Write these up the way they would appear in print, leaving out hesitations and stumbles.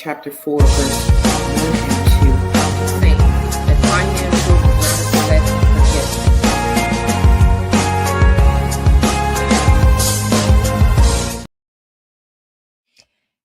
chapter 4, verse 1 and 2, saying that financial forget.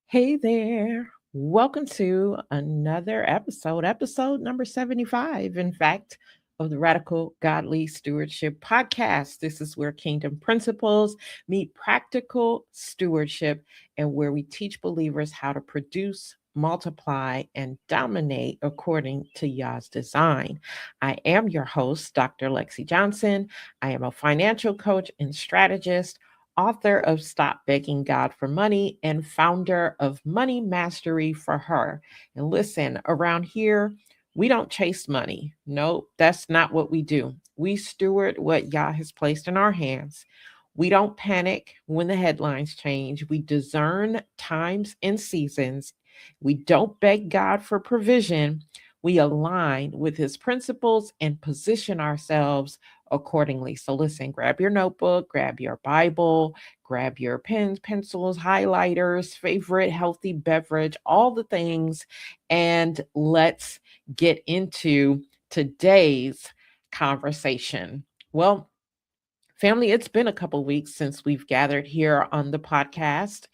Hey there. Welcome to another episode number 75, in fact, of the Radical Godly Stewardship podcast. This is where kingdom principles meet practical stewardship and where we teach believers how to produce, multiply, and dominate according to Yah's design. I am your host, Dr. Lexi Johnson. I am a financial coach and strategist, author of Stop Begging God for Money, and founder of Money Mastery for Her. And listen, around here, we don't chase money. No, that's not what we do. We steward what Yah has placed in our hands. We don't panic when the headlines change. We discern times and seasons. We don't beg God for provision. We align with his principles and position ourselves accordingly. So listen, grab your notebook, grab your Bible, grab your pens, pencils, highlighters, favorite healthy beverage, all the things, and let's get into today's conversation. Well, family, it's been a couple weeks since we've gathered here on the podcast.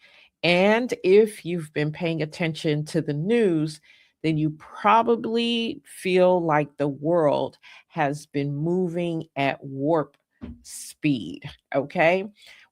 And if you've been paying attention to the news, then you probably feel like the world has been moving at warp speed. Okay.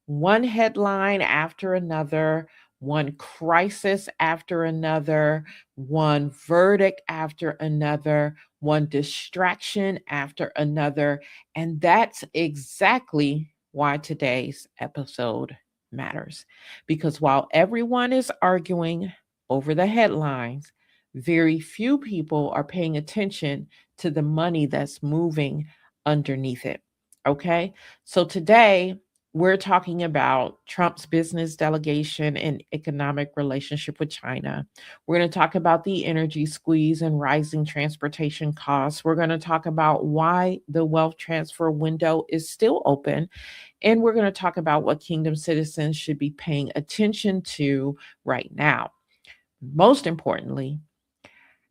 One headline after another, one crisis after another, one verdict after another, one distraction after another. And that's exactly why today's episode matters. Because while everyone is arguing over the headlines, very few people are paying attention to the money that's moving underneath it. Okay. So today, we're talking about Trump's business delegation and economic relationship with China. We're going to talk about the energy squeeze and rising transportation costs. We're going to talk about why the wealth transfer window is still open. And we're going to talk about what kingdom citizens should be paying attention to right now. Most importantly,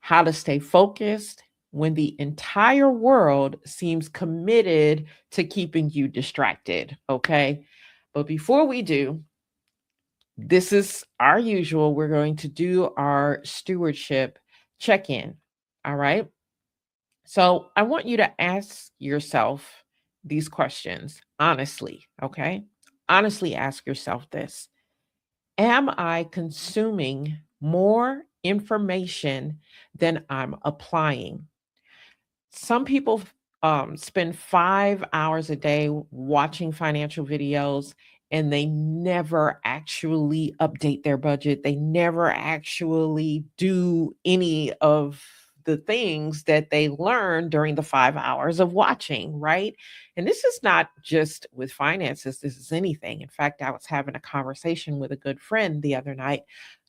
how to stay focused when the entire world seems committed to keeping you distracted, okay? But before we do, this is our usual. We're going to do our stewardship check-in, all right? So I want you to ask yourself these questions honestly, okay? Honestly ask yourself this. Am I consuming more information than I'm applying? Some people spend 5 hours a day watching financial videos and they never actually update their budget. They never actually do any of the things that they learn during the 5 hours of watching, right? And this is not just with finances, this is anything. In fact, I was having a conversation with a good friend the other night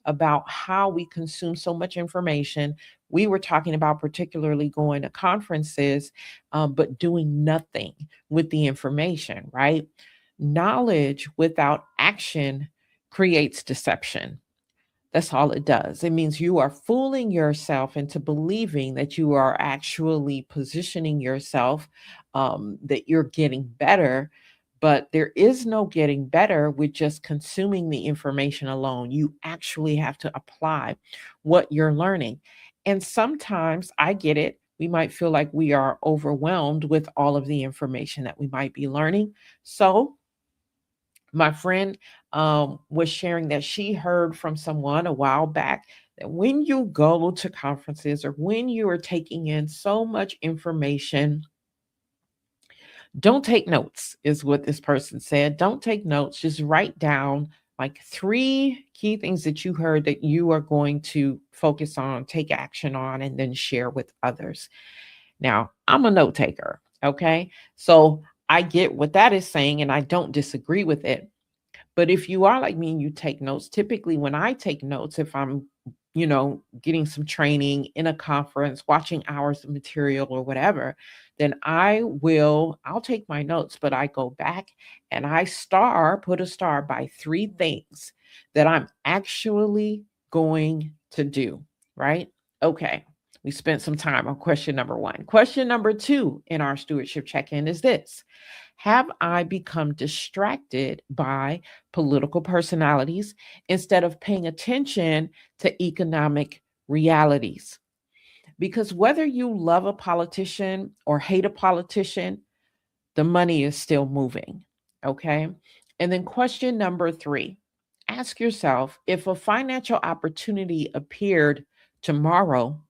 about how we consume so much information. We were talking about particularly going to conferences, but doing nothing with the information, right? Knowledge without action creates deception. That's all it does. It means you are fooling yourself into believing that you are actually positioning yourself, that you're getting better. But there is no getting better with just consuming the information alone. You actually have to apply what you're learning. And sometimes I get it. We might feel like we are overwhelmed with all of the information that we might be learning. So my friend was sharing that she heard from someone a while back that when you go to conferences or when you are taking in so much information, don't take notes, is what this person said. Don't take notes. Just write down like 3 key things that you heard that you are going to focus on, take action on, and then share with others. Now, I'm a note taker. Okay. So I get what that is saying, and I don't disagree with it. But if you are like me and you take notes, typically when I take notes, if I'm, getting some training in a conference, watching hours of material or whatever, then I'll take my notes, but I go back and put a star by 3 things that I'm actually going to do, right? Okay. We spent some time on question number one. Question number two in our stewardship check in is this: have I become distracted by political personalities instead of paying attention to economic realities? Because whether you love a politician or hate a politician, the money is still moving. Okay. And then question number three: ask yourself, if a financial opportunity appeared tomorrow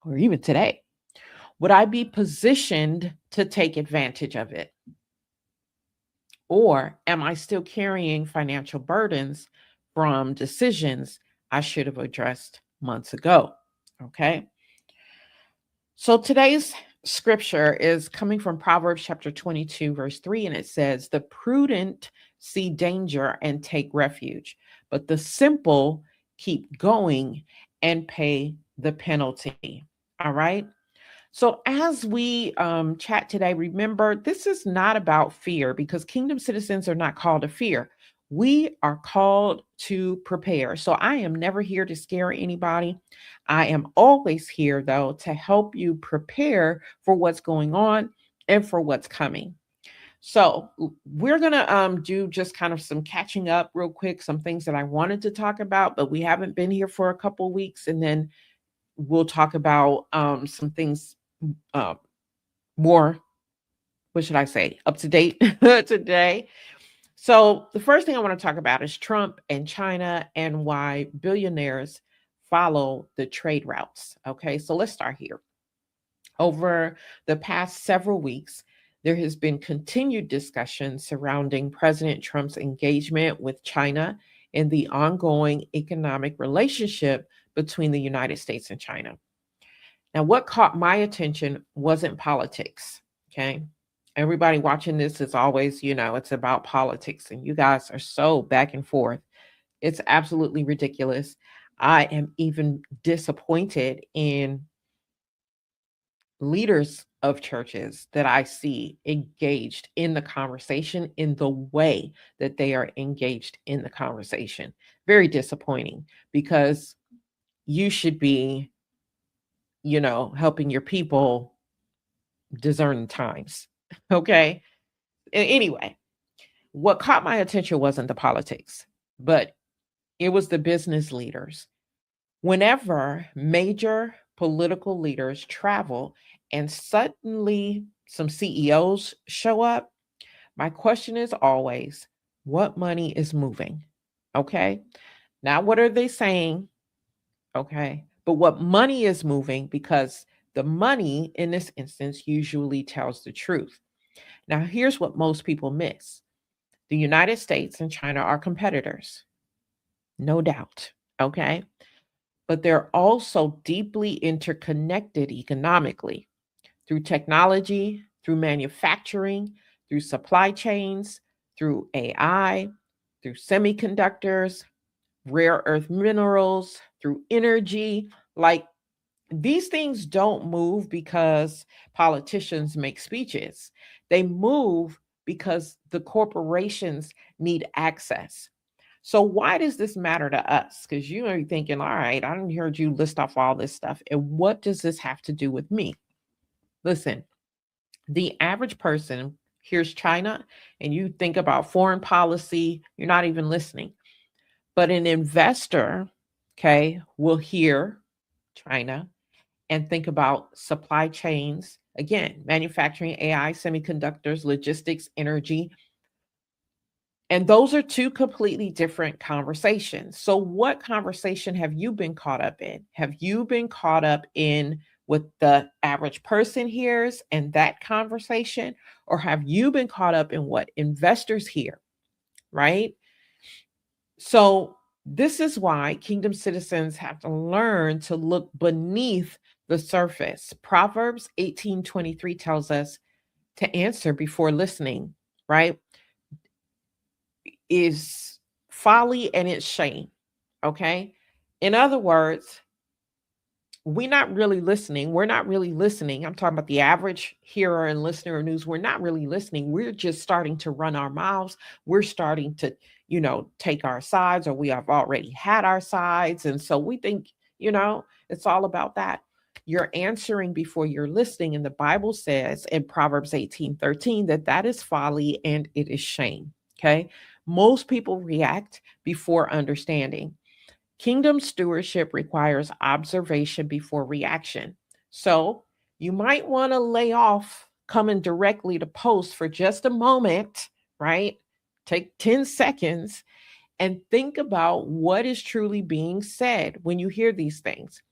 or even today, would I be positioned to take advantage of it? Or am I still carrying financial burdens from decisions I should have addressed months ago? Okay. So today's scripture is coming from Proverbs chapter 22, verse 3, and it says, "The prudent see danger and take refuge, but the simple keep going and pay the penalty." All right. So, as we chat today, remember this is not about fear, because kingdom citizens are not called to fear. We are called to prepare. So, I am never here to scare anybody. I am always here, though, to help you prepare for what's going on and for what's coming. So, we're going to do just kind of some catching up real quick, some things that I wanted to talk about, but we haven't been here for a couple of weeks. And then we'll talk about some things uh, more, what should I say, up to date today. So, the first thing I want to talk about is Trump and China and why billionaires follow the trade routes. Okay, so let's start here. Over the past several weeks, there has been continued discussion surrounding President Trump's engagement with China and the ongoing economic relationship between the United States and China. Now, what caught my attention wasn't politics. Okay. Everybody watching this is always, it's about politics, and you guys are so back and forth. It's absolutely ridiculous. I am even disappointed in leaders of churches that I see engaged in the conversation in the way that they are engaged in the conversation. Very disappointing, because you should be, helping your people discern times. Okay. Anyway, what caught my attention wasn't the politics, but it was the business leaders. Whenever major political leaders travel and suddenly some CEOs show up, my question is always, what money is moving? Okay. Not what are they saying? Okay. But what money is moving, because the money in this instance usually tells the truth. Now, here's what most people miss: the United States and China are competitors, no doubt. Okay. But they're also deeply interconnected economically through technology, through manufacturing, through supply chains, through AI, through semiconductors, rare earth minerals, through energy. Like, these things don't move because politicians make speeches. They move because the corporations need access. So why does this matter to us? Because you are thinking, all right, I didn't heard you list off all this stuff. And what does this have to do with me? Listen, the average person hears China and you think about foreign policy, you're not even listening. But an investor, okay, will hear China and think about supply chains, again, manufacturing, AI, semiconductors, logistics, energy. And those are two completely different conversations. So, what conversation have you been caught up in? Have you been caught up in what the average person hears and that conversation? Or have you been caught up in what investors hear? Right. So, this is why kingdom citizens have to learn to look beneath the surface. Proverbs 18:23 tells us to answer before listening, right? Is folly and it's shame. Okay. In other words, we're not really listening. We're not really listening. I'm talking about the average hearer and listener of news. We're not really listening. We're just starting to run our mouths. We're starting to, take our sides, or we have already had our sides. And so we think It's all about that. You're answering before you're listening. And the Bible says in Proverbs 18:13 that is folly and it is shame. Okay. Most people react before understanding. Kingdom stewardship requires observation before reaction. So you might want to lay off coming directly to post for just a moment, right? Take 10 seconds and think about what is truly being said when you hear these things.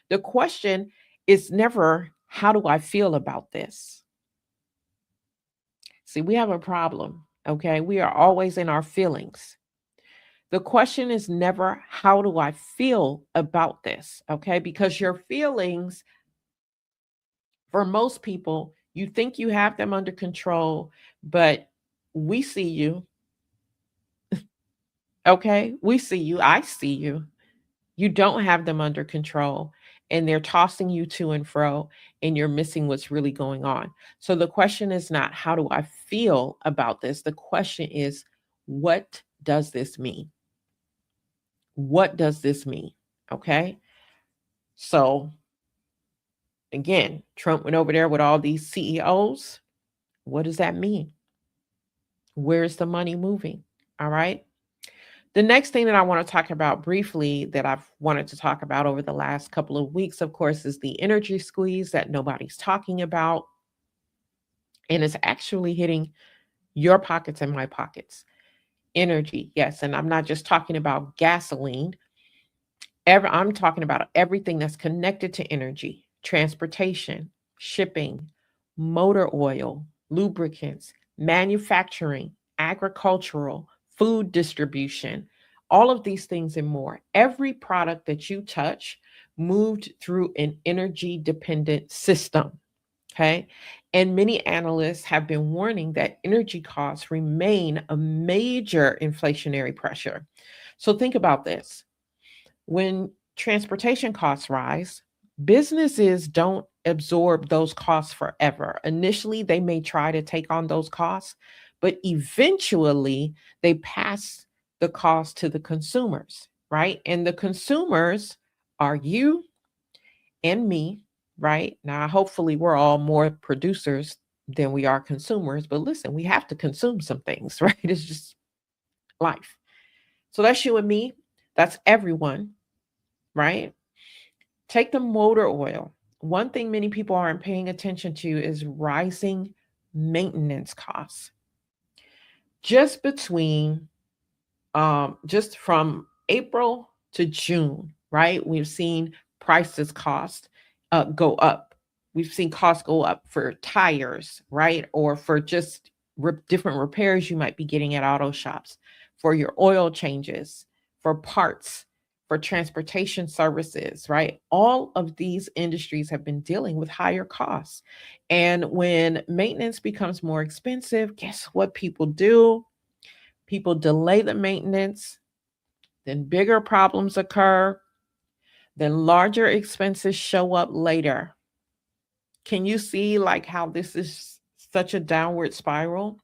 The question is never, how do I feel about this? See, we have a problem, okay? We are always in our feelings. The question is never, how do I feel about this? Okay, because your feelings, for most people, you think you have them under control, but we see you. Okay, we see you. I see you. You don't have them under control, and they're tossing you to and fro, and you're missing what's really going on. So the question is not, how do I feel about this? The question is, what does this mean? What does this mean? Okay. So again, Trump went over there with all these CEOs. What does that mean? Where's the money moving? All right. The next thing that I want to talk about briefly that I've wanted to talk about over the last couple of weeks, of course, is the energy squeeze that nobody's talking about. And it's actually hitting your pockets and my pockets. Energy, yes. And I'm not just talking about gasoline. I'm talking about everything that's connected to energy, transportation, shipping, motor oil, lubricants, manufacturing, agricultural, food distribution, all of these things and more. Every product that you touch moved through an energy dependent system. Okay. And many analysts have been warning that energy costs remain a major inflationary pressure. So think about this. When transportation costs rise, businesses don't absorb those costs forever. Initially, they may try to take on those costs, but eventually they pass the cost to the consumers, right? And the consumers are you and me, right? Now, hopefully, we're all more producers than we are consumers, but listen, we have to consume some things, right? It's just life. So that's you and me, that's everyone, right? Take the motor oil. One thing many people aren't paying attention to is rising maintenance costs. Just between just from April to June, right? We've seen prices cost go up. We've seen costs go up for tires, right? Or for just different repairs you might be getting at auto shops, for your oil changes, for parts, for transportation services, right? All of these industries have been dealing with higher costs. And when maintenance becomes more expensive, guess what people do? People delay the maintenance, then bigger problems occur, then larger expenses show up later. Can you see like how this is such a downward spiral?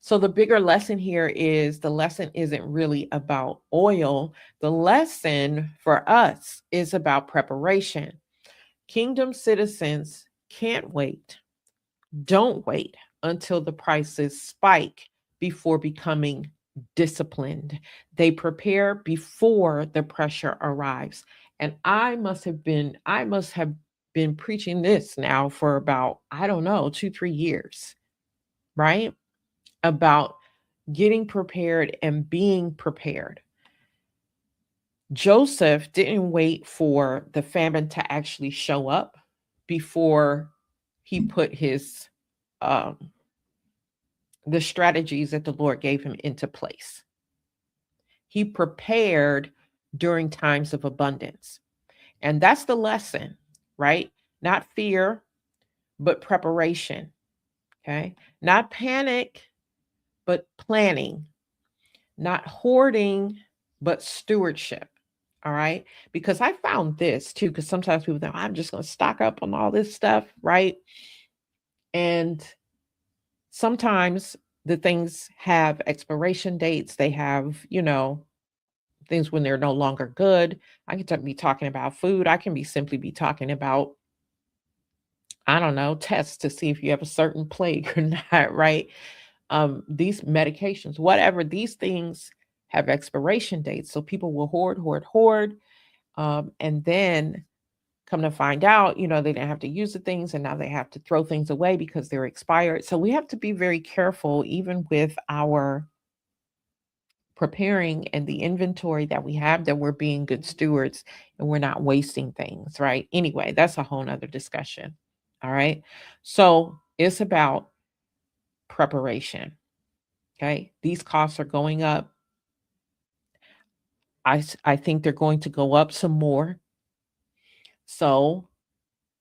So the bigger lesson here is the lesson isn't really about oil. The lesson for us is about preparation. Kingdom citizens can't wait. Don't wait until the prices spike before becoming disciplined. They prepare before the pressure arrives. And I must have been preaching this now for about, I don't know, 2, 3 years, right? About getting prepared and being prepared. Joseph didn't wait for the famine to actually show up before he put his um, the strategies that the Lord gave him into place. He prepared during times of abundance. And that's the lesson, right? Not fear, but preparation. Okay. Not panic, but planning. Not hoarding, but stewardship. All right. Because I found this too, because sometimes people think, I'm just going to stock up on all this stuff, right? And sometimes the things have expiration dates, they have, things when they're no longer good. I can be talking about food. I can be simply be talking about, I don't know, tests to see if you have a certain plague or not, right? These medications, whatever, these things have expiration dates. So people will hoard, hoard, hoard. And then come to find out, they didn't have to use the things and now they have to throw things away because they're expired. So we have to be very careful, even with our preparing and the inventory that we have, that we're being good stewards and we're not wasting things, right? Anyway, that's a whole nother discussion. All right. So it's about preparation. Okay. These costs are going up. I think they're going to go up some more. So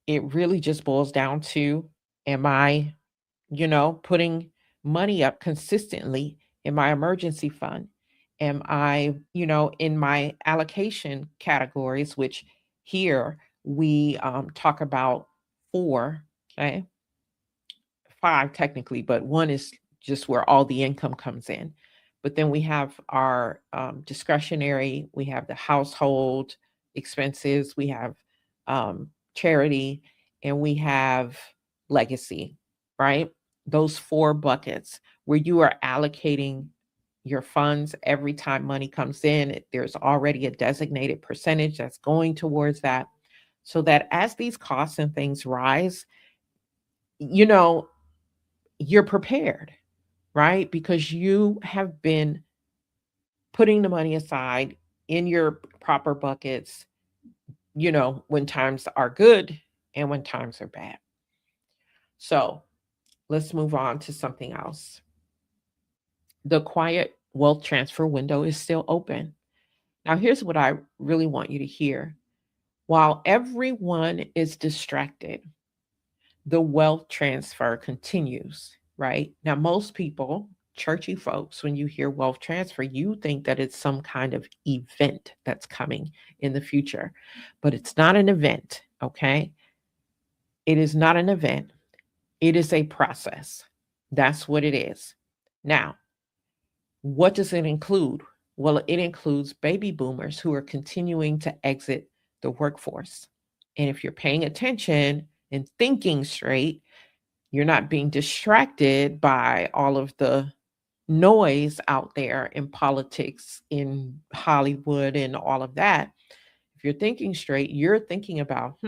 it really just boils down to, am I, putting money up consistently in my emergency fund? Am I, in my allocation categories, which here we talk about four, okay, five technically, but one is just where all the income comes in. But then we have our discretionary, we have the household expenses, we have charity, and we have legacy, right? Those four buckets where you are allocating your funds every time money comes in. There's already a designated percentage that's going towards that, so that as these costs and things rise, you know, you're prepared, right? Because you have been putting the money aside in your proper buckets, when times are good and when times are bad. So let's move on to something else. The quiet wealth transfer window is still open. Now, here's what I really want you to hear. While everyone is distracted, the wealth transfer continues, right? Now, most people, churchy folks, when you hear wealth transfer, you think that it's some kind of event that's coming in the future, but it's not an event, okay? It is not an event, it is a process. That's what it is. Now, what does it include? Well, it includes baby boomers who are continuing to exit the workforce. And if you're paying attention and thinking straight, you're not being distracted by all of the noise out there in politics, in Hollywood, and all of that. If you're thinking straight, you're thinking about,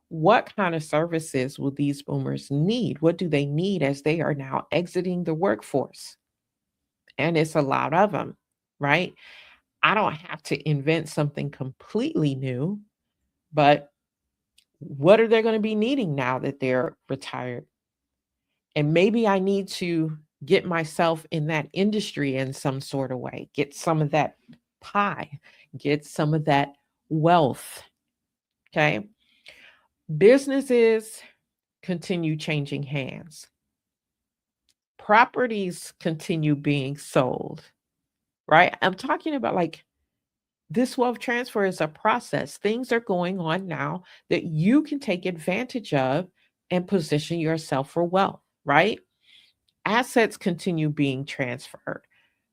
what kind of services will these boomers need? What do they need as they are now exiting the workforce? And it's a lot of them, right? I don't have to invent something completely new, but what are they going to be needing now that they're retired? And maybe I need to get myself in that industry in some sort of way, get some of that pie, get some of that wealth. Okay. Businesses continue changing hands, properties continue being sold, right? I'm talking about, like, this wealth transfer is a process. Things are going on now that you can take advantage of and position yourself for wealth, right? Assets continue being transferred.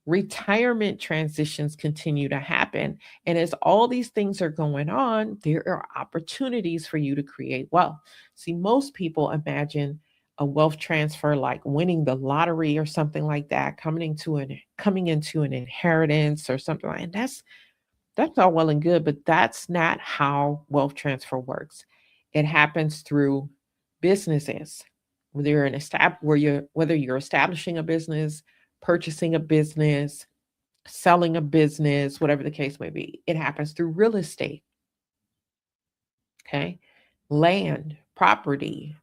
Retirement transitions continue to happen. And as all these things are going on, there are opportunities for you to create wealth. See, most people imagine a wealth transfer like winning the lottery or something like that, coming into an inheritance or something like that. That's all well and good, but that's not how wealth transfer works. It happens through businesses. Whether you're establishing a business, purchasing a business, selling a business, whatever the case may be, it happens through real estate. Okay, land, property.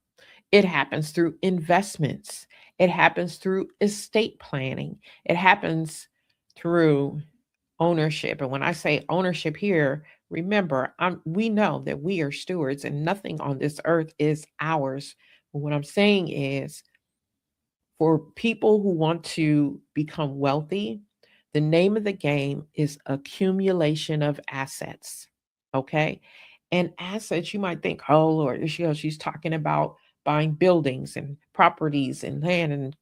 It happens through investments. It happens through estate planning. It happens through ownership. And when I say ownership here, remember, we know that we are stewards and nothing on this earth is ours. But what I'm saying is, for people who want to become wealthy, the name of the game is accumulation of assets. Okay. And assets, you might think, oh Lord, she's talking about buying buildings and properties and land and,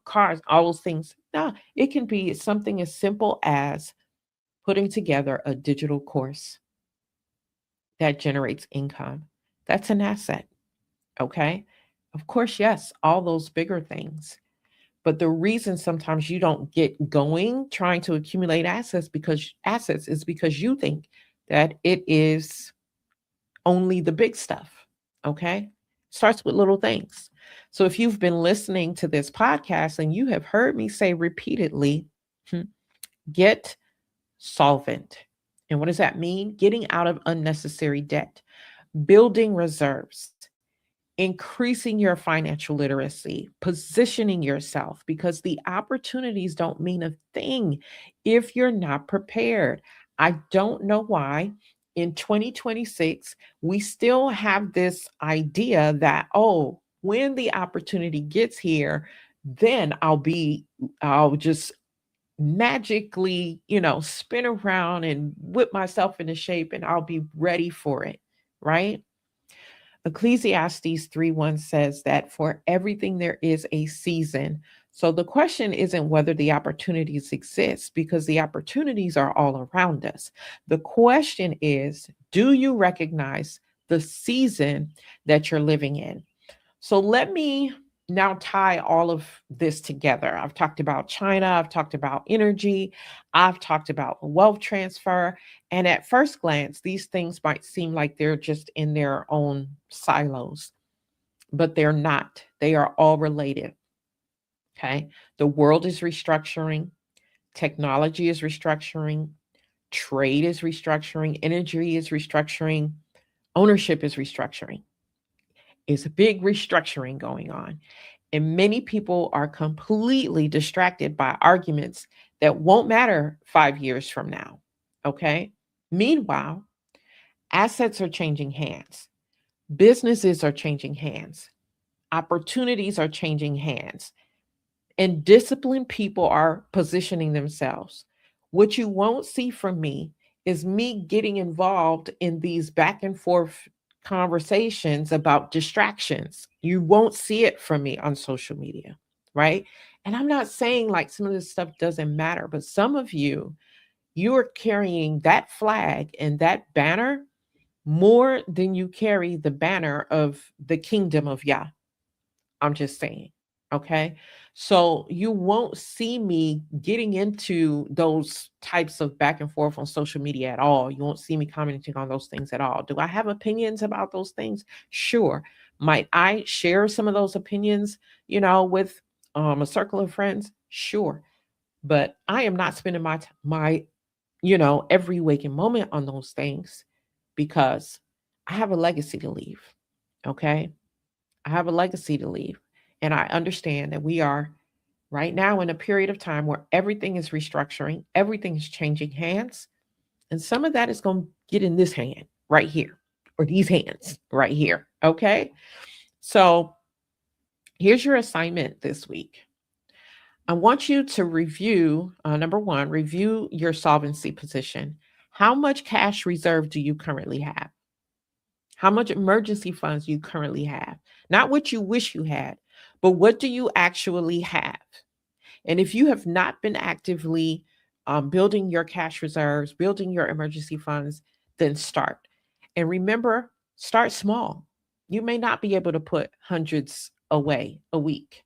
cars, all those things. No, it can be something as simple as putting together a digital course that generates income. That's an asset. Okay. Of course, yes, all those bigger things. But the reason sometimes you don't get going trying to accumulate assets is because you think that it is only the big stuff. Okay. Starts with little things. So if you've been listening to this podcast and you have heard me say repeatedly, hmm, get solvent. And what does that mean? Getting out of unnecessary debt, building reserves, increasing your financial literacy, positioning yourself, because the opportunities don't mean a thing if you're not prepared. I don't know why in 2026 we still have this idea that, oh, when the opportunity gets here, then I'll just magically, spin around and whip myself into shape and I'll be ready for it, right? Ecclesiastes 3:1 says that for everything there is a season. So the question isn't whether the opportunities exist because the opportunities are all around us. The question is, do you recognize the season that you're living in? So let me now tie all of this together. I've talked about China, I've talked about energy, I've talked about wealth transfer. And at first glance, these things might seem like they're just in their own silos, but they're not. They are all related. Okay. The world is restructuring, technology is restructuring, trade is restructuring, energy is restructuring, ownership is restructuring. It's a big restructuring going on. And many people are completely distracted by arguments that won't matter 5 years from now. Okay. Meanwhile, assets are changing hands, businesses are changing hands, opportunities are changing hands, and disciplined people are positioning themselves. What you won't see from me is me getting involved in these back and forth conversations about distractions. You won't see it from me on social media, right? And I'm not saying like some of this stuff doesn't matter, but some of you are carrying that flag and that banner more than you carry the banner of the kingdom of Yah. I'm just saying. Okay. So you won't see me getting into those types of back and forth on social media at all. You won't see me commenting on those things at all. Do I have opinions about those things? Sure. Might I share some of those opinions, with a circle of friends? Sure. But I am not spending my every waking moment on those things because I have a legacy to leave. Okay. I have a legacy to leave. And I understand that we are right now in a period of time where everything is restructuring, everything is changing hands. And some of that is going to get in this hand right here, or these hands right here. Okay. So here's your assignment this week. I want you to review, number one, review your solvency position. How much cash reserve do you currently have? How much emergency funds you currently have? Not what you wish you had, but what do you actually have? And if you have not been actively building your cash reserves, building your emergency funds, then start. And remember, start small. You may not be able to put hundreds away a week,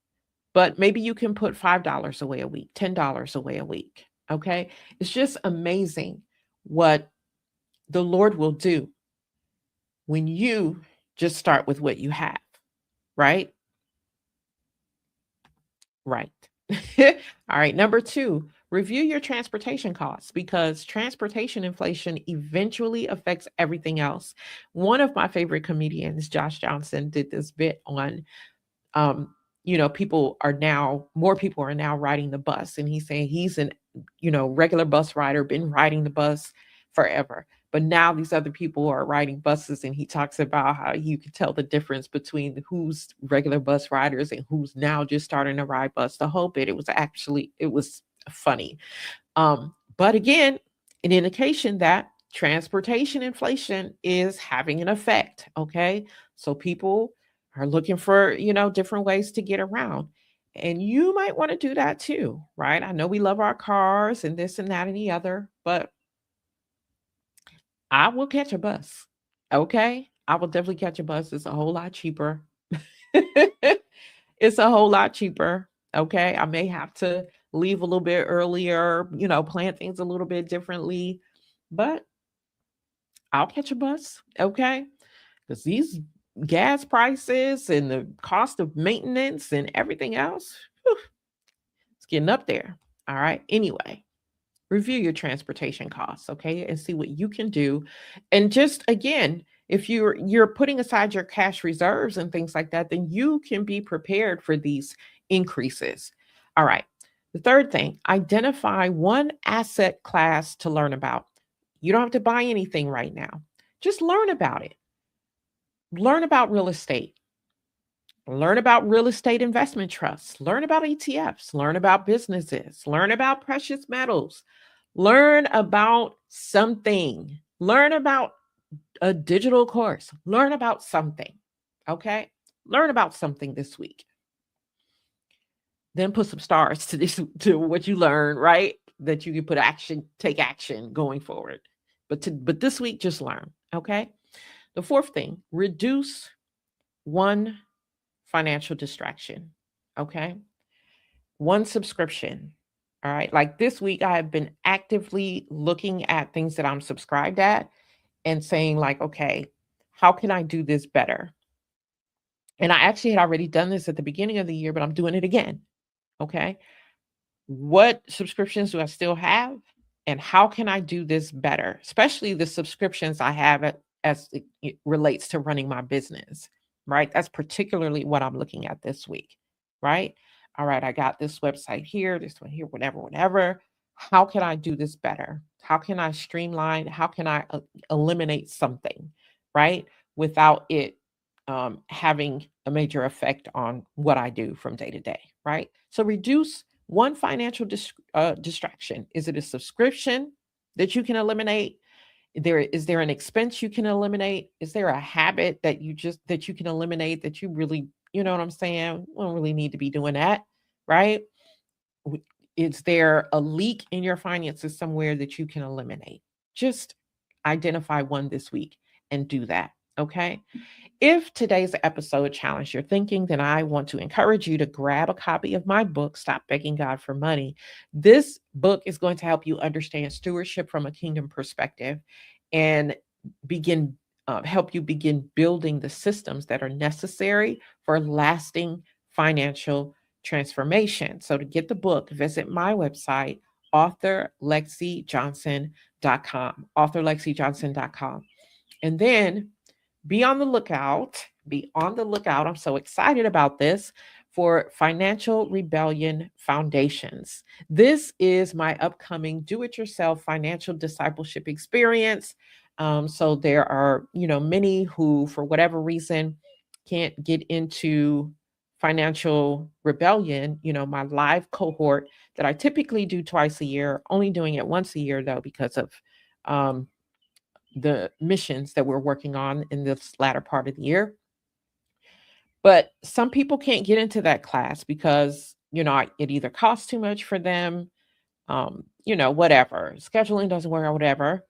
but maybe you can put $5 away a week, $10 away a week. Okay. It's just amazing what the Lord will do when you just start with what you have, right? Right. All right. Number two, review your transportation costs because transportation inflation eventually affects everything else. One of my favorite comedians, Josh Johnson, did this bit on um, more people are now riding the bus. And he's saying he's an, regular bus rider, been riding the bus forever. But now these other people are riding buses, and he talks about how you can tell the difference between who's regular bus riders and who's now just starting to ride bus. The whole bit, it was funny. But again, an indication that transportation inflation is having an effect. Okay. So people are looking for, different ways to get around. And you might want to do that too, right? I know we love our cars and this and that and the other, but I will catch a bus. Okay. I will definitely catch a bus. It's a whole lot cheaper. It's a whole lot cheaper. Okay. I may have to leave a little bit earlier, plan things a little bit differently, but I'll catch a bus. Okay. Because these gas prices and the cost of maintenance and everything else, whew, it's getting up there. All right. Anyway, review your transportation costs, okay, and see what you can do. And just again, if you're putting aside your cash reserves and things like that, then you can be prepared for these increases. All right. The third thing, identify one asset class to learn about. You don't have to buy anything right now. Just learn about it. Learn about real estate. Learn about real estate investment trusts, learn about ETFs, learn about businesses, learn about precious metals, learn about something, learn about a digital course, learn about something. Okay? Learn about something this week. Then put some stars to this to what you learn, right? That you can take action going forward. But this week just learn, okay? The fourth thing, reduce one financial distraction. Okay. One subscription. All right. Like this week, I have been actively looking at things that I'm subscribed at and saying, like, okay, how can I do this better? And I actually had already done this at the beginning of the year, but I'm doing it again. Okay. What subscriptions do I still have? And how can I do this better? Especially the subscriptions I have as it relates to running my business, right? That's particularly what I'm looking at this week, right? All right, I got this website here, this one here, whatever, whatever. How can I do this better? How can I streamline? How can I eliminate something, right? Without it having a major effect on what I do from day to day, right? So reduce one financial distraction. Is it a subscription that you can eliminate? Is there an expense you can eliminate? Is there a habit that you can eliminate that you really, you know what I'm saying? We don't really need to be doing that, right? Is there a leak in your finances somewhere that you can eliminate? Just identify one this week and do that. Okay. If today's episode challenged your thinking, then I want to encourage you to grab a copy of my book, Stop Begging God for Money. This book is going to help you understand stewardship from a kingdom perspective and begin help you begin building the systems that are necessary for lasting financial transformation. So to get the book, visit my website, authorlexijohnson.com, authorlexijohnson.com. And then be on the lookout. Be on the lookout. I'm so excited about this for Financial Rebellion Foundations. This is my upcoming do it yourself financial discipleship experience. So there are, many who, for whatever reason, can't get into financial rebellion. My live cohort that I typically do twice a year, only doing it once a year though, because of um, the missions that we're working on in this latter part of the year. But some people can't get into that class because, it either costs too much for them, whatever, scheduling doesn't work or whatever.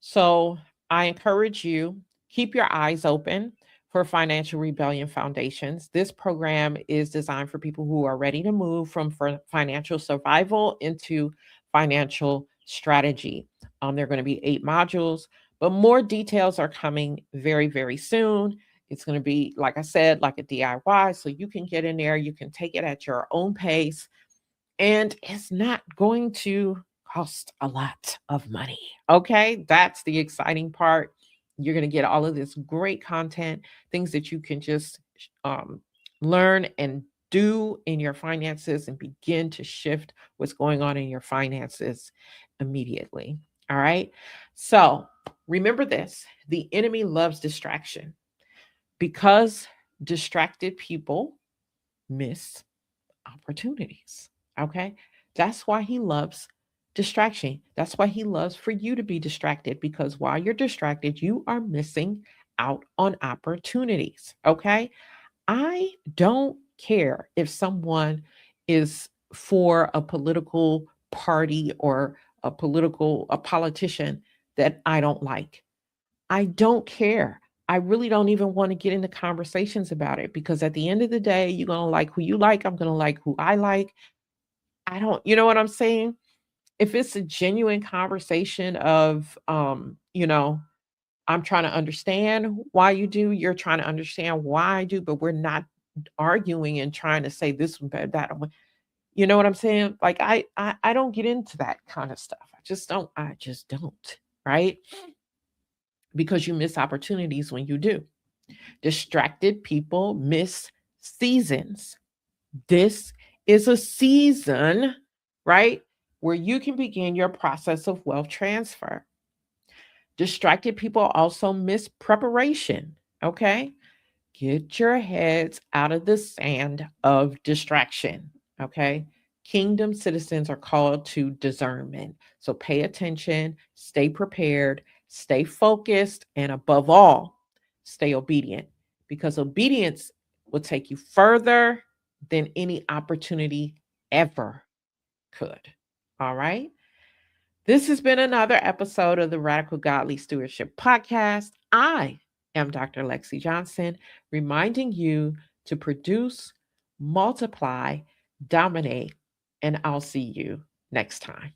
So I encourage you, keep your eyes open for Financial Rebellion Foundations. This program is designed for people who are ready to move from financial survival into financial strategy. There are going to be 8 modules, but more details are coming very, very soon. It's going to be, like I said, like a DIY. So you can get in there, you can take it at your own pace, and it's not going to cost a lot of money. Okay. That's the exciting part. You're going to get all of this great content, things that you can just um, learn and do in your finances and begin to shift what's going on in your finances immediately. All right. So remember this, the enemy loves distraction because distracted people miss opportunities. Okay. That's why he loves distraction. That's why he loves for you to be distracted, because while you're distracted, you are missing out on opportunities. Okay. I don't care if someone is for a political party or a politician that I don't like. I don't care. I really don't even want to get into conversations about it because at the end of the day, you're going to like who you like. I'm going to like who I like. I don't, you know what I'm saying? If it's a genuine conversation of, I'm trying to understand why you do, you're trying to understand why I do, but we're not arguing and trying to say this one better, that one. You know what I'm saying? Like I don't get into that kind of stuff. I just don't, right? Because you miss opportunities when you do. Distracted people miss seasons. This is a season, right? Where you can begin your process of wealth transfer. Distracted people also miss preparation, okay? Get your heads out of the sand of distraction, okay? Kingdom citizens are called to discernment. So pay attention, stay prepared, stay focused, and above all, stay obedient because obedience will take you further than any opportunity ever could. All right? This has been another episode of the Radical Godly Stewardship Podcast. I am Dr. Lexi Johnson, reminding you to produce, multiply, dominate, and I'll see you next time.